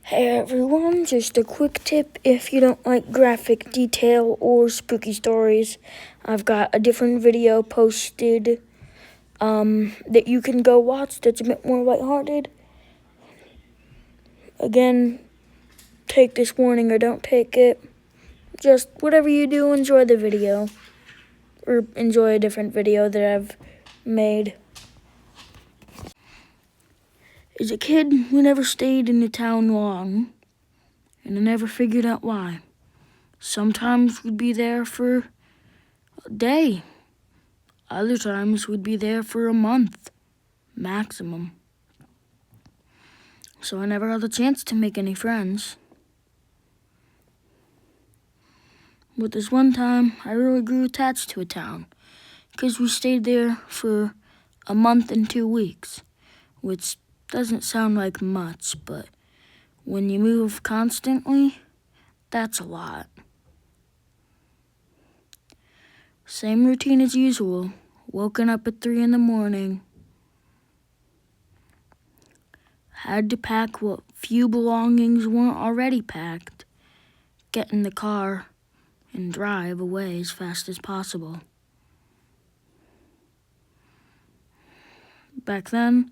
Hey everyone, just a quick tip if you don't like graphic detail or spooky stories. I've got a different video posted that you can go watch that's a bit more lighthearted. Again, take this warning or don't take it. Just whatever you do, enjoy the video. Or enjoy a different video that I've made. As a kid, we never stayed in the town long, and I never figured out why. Sometimes we'd be there for a day. Other times we'd be there for a month, maximum. So I never had a chance to make any friends. But this one time, I really grew attached to a town, because we stayed there for a month and 2 weeks, which doesn't sound like much, but when you move constantly, that's a lot. Same routine as usual, woken up at 3 in the morning, had to pack what few belongings weren't already packed, get in the car, and drive away as fast as possible. Back then,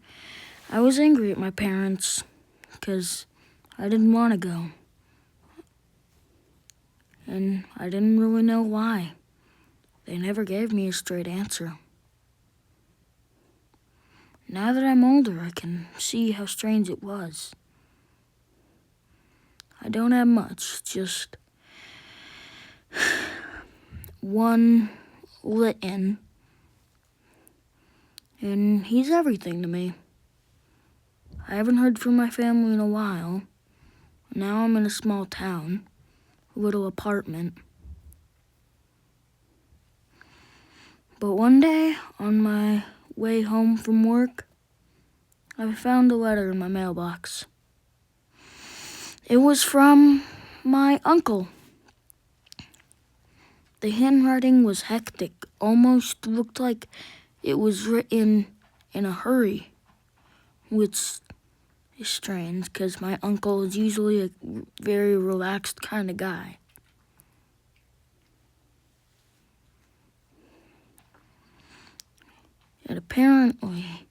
I was angry at my parents because I didn't want to go. And I didn't really know why. They never gave me a straight answer. Now that I'm older, I can see how strange it was. I don't have much, just one Litten, and he's everything to me. I haven't heard from my family in a while. Now I'm in a small town, a little apartment. But one day, on my way home from work, I found a letter in my mailbox. It was from my uncle. The handwriting was hectic, almost looked like it was written in a hurry, which is strange because my uncle is usually a very relaxed kind of guy. And apparently,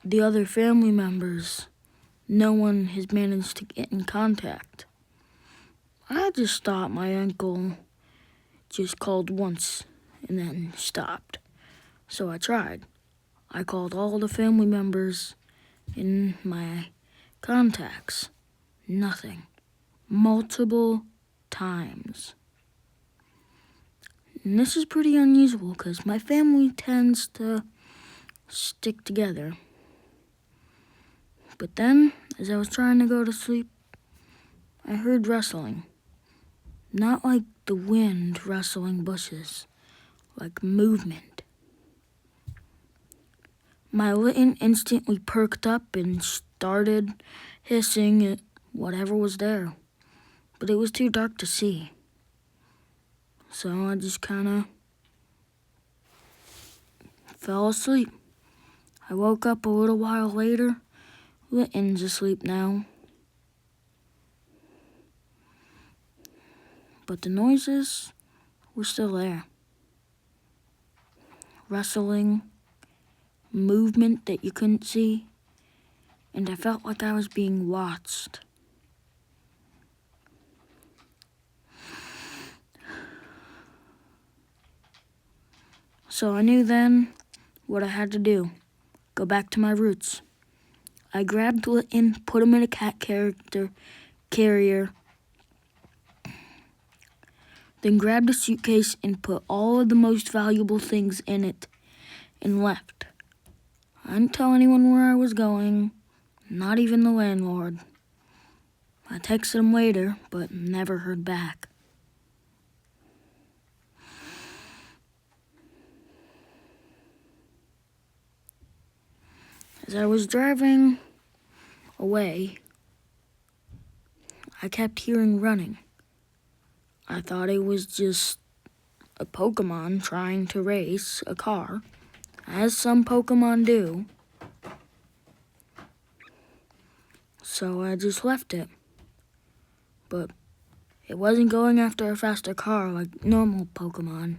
the other family members, no one has managed to get in contact. I just thought my uncle just called once and then stopped. So I tried. I called all the family members in my contacts. Nothing. Multiple times. And this is pretty unusual because my family tends to stick together. But then, as I was trying to go to sleep, I heard rustling. Not like the wind rustling bushes, like movement. My Litten instantly perked up and started hissing at whatever was there. But it was too dark to see. So I just kind of fell asleep. I woke up a little while later. Litten's asleep now. But the noises were still there. Rustling, movement that you couldn't see, and I felt like I was being watched. So I knew then what I had to do. Go back to my roots. I grabbed Litten, put him in a cat carrier, then grabbed a suitcase and put all of the most valuable things in it and left. I didn't tell anyone where I was going, not even the landlord. I texted him later, but never heard back. As I was driving away, I kept hearing running. I thought it was just a Pokemon trying to race a car, as some Pokemon do. So I just left it. But it wasn't going after a faster car like normal Pokemon.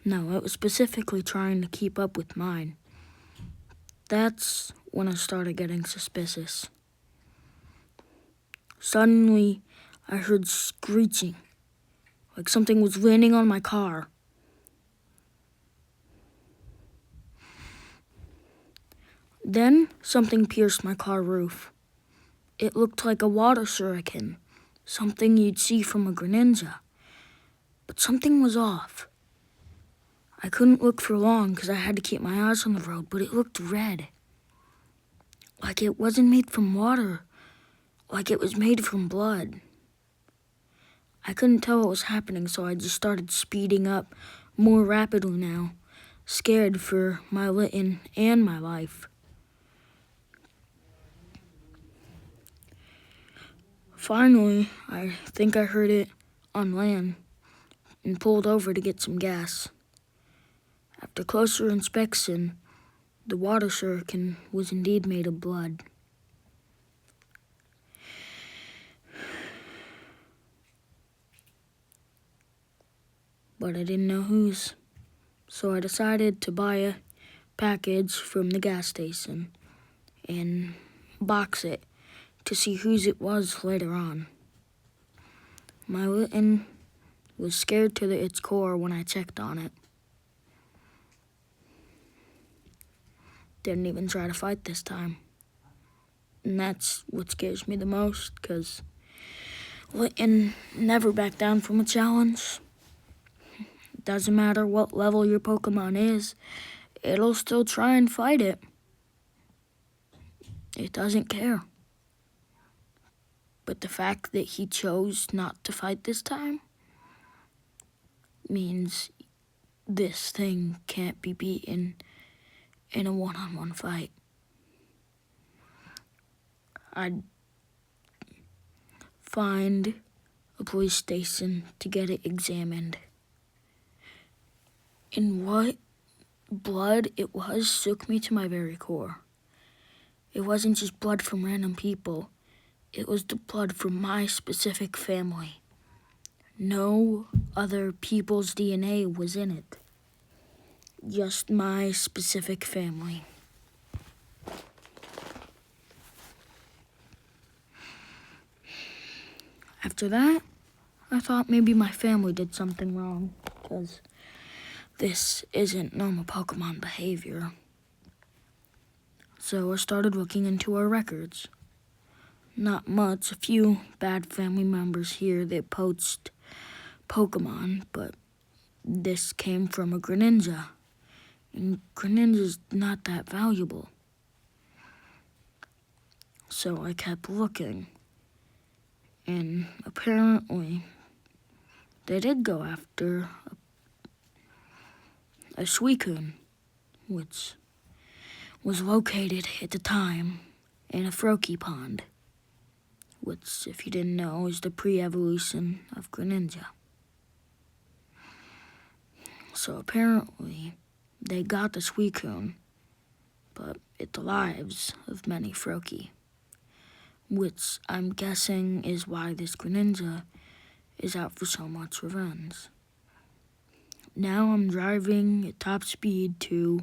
No, it was specifically trying to keep up with mine. That's when I started getting suspicious. Suddenly, I heard screeching, like something was landing on my car. Then, something pierced my car roof. It looked like a water shuriken, something you'd see from a Greninja. But something was off. I couldn't look for long because I had to keep my eyes on the road, but it looked red. Like it wasn't made from water, like it was made from blood. I couldn't tell what was happening, so I just started speeding up more rapidly now, scared for my Litten and my life. Finally, I think I heard it on land and pulled over to get some gas. After closer inspection, the water shuriken was indeed made of blood. But I didn't know whose, so I decided to buy a package from the gas station and box it to see whose it was later on. My Litten was scared to its core when I checked on it. Didn't even try to fight this time. And that's what scares me the most, because Litten never back down from a challenge. Doesn't matter what level your Pokemon is, it'll still try and fight it. It doesn't care. But the fact that he chose not to fight this time means this thing can't be beaten in a one-on-one fight. I'd find a police station to get it examined. And what blood it was shook me to my very core. It wasn't just blood from random people. It was the blood from my specific family. No other people's DNA was in it. Just my specific family. After that, I thought maybe my family did something wrong, because this isn't normal Pokemon behavior. So I started looking into our records. Not much, a few bad family members here that poached Pokemon, but this came from a Greninja. And Greninja's not that valuable. So I kept looking. And apparently, they did go after a Suicune, which was located at the time in a Froakie pond, which, if you didn't know, is the pre-evolution of Greninja. So apparently, they got the Suicune, but at the lives of many Froakie, which I'm guessing is why this Greninja is out for so much revenge. Now I'm driving at top speed to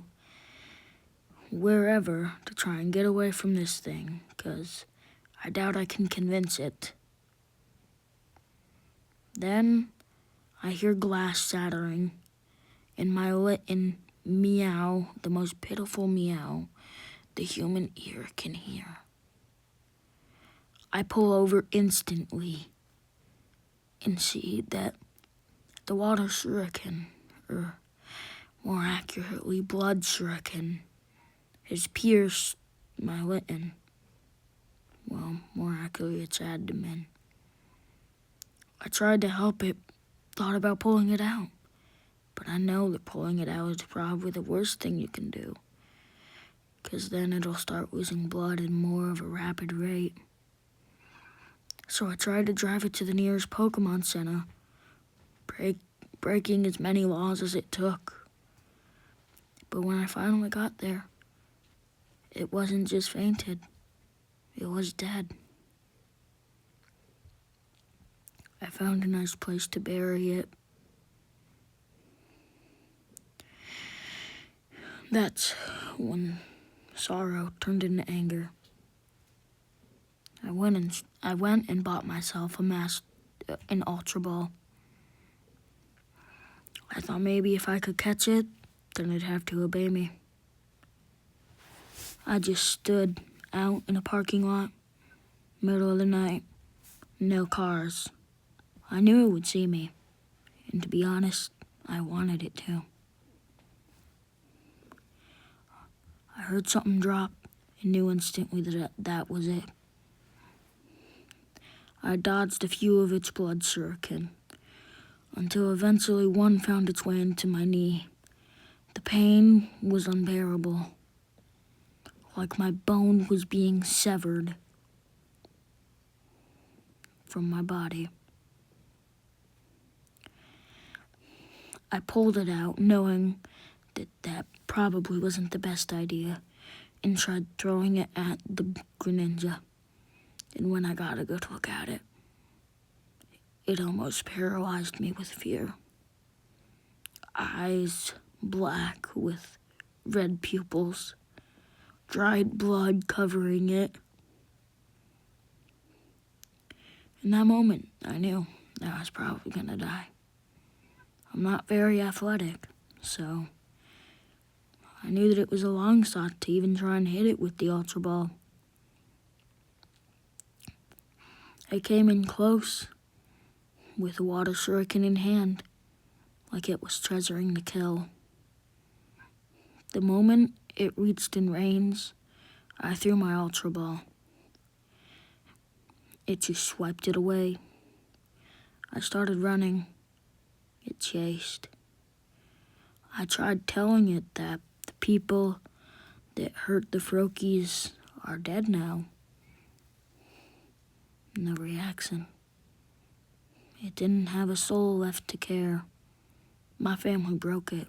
wherever to try and get away from this thing, because I doubt I can convince it. Then I hear glass shattering, and my Litten meow, the most pitiful meow the human ear can hear. I pull over instantly and see that the water shuriken, or more accurately, blood shuriken, has pierced my Litten. Well, more accurately, its abdomen. I tried to help it, thought about pulling it out, but I know that pulling it out is probably the worst thing you can do, because then it'll start losing blood at more of a rapid rate. So I tried to drive it to the nearest Pokemon Center, breaking as many laws as it took. But when I finally got there, it wasn't just fainted, it was dead. I found a nice place to bury it. That's when sorrow turned into anger. I went and bought myself an Ultra Ball. I thought maybe if I could catch it, then it'd have to obey me. I just stood out in a parking lot, middle of the night, no cars. I knew it would see me, and to be honest, I wanted it to. I heard something drop and knew instantly that was it. I dodged a few of its blood shuriken, until eventually one found its way into my knee. The pain was unbearable, like my bone was being severed from my body. I pulled it out, knowing that probably wasn't the best idea, and tried throwing it at the Greninja. And when I got a good look at it, it almost paralyzed me with fear. Eyes black with red pupils, dried blood covering it. In that moment, I knew that I was probably gonna die. I'm not very athletic, so I knew that it was a long shot to even try and hit it with the Ultra Ball. I came in close with a water shuriken in hand, like it was treasuring the kill. The moment it reached in range, I threw my Ultra Ball. It just swiped it away. I started running. It chased. I tried telling it that the people that hurt the Frokies are dead now. No reaction. It didn't have a soul left to care. My family broke it.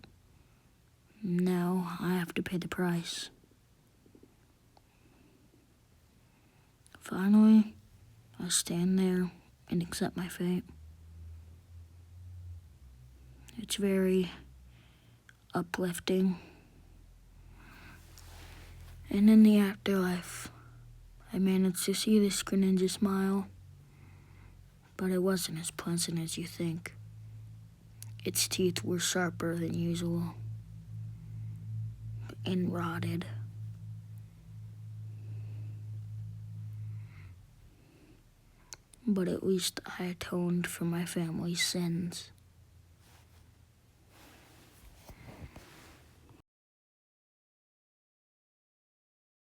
Now I have to pay the price. Finally, I stand there and accept my fate. It's very uplifting. And in the afterlife, I managed to see this Greninja smile, but it wasn't as pleasant as you think. Its teeth were sharper than usual and rotted. But at least I atoned for my family's sins.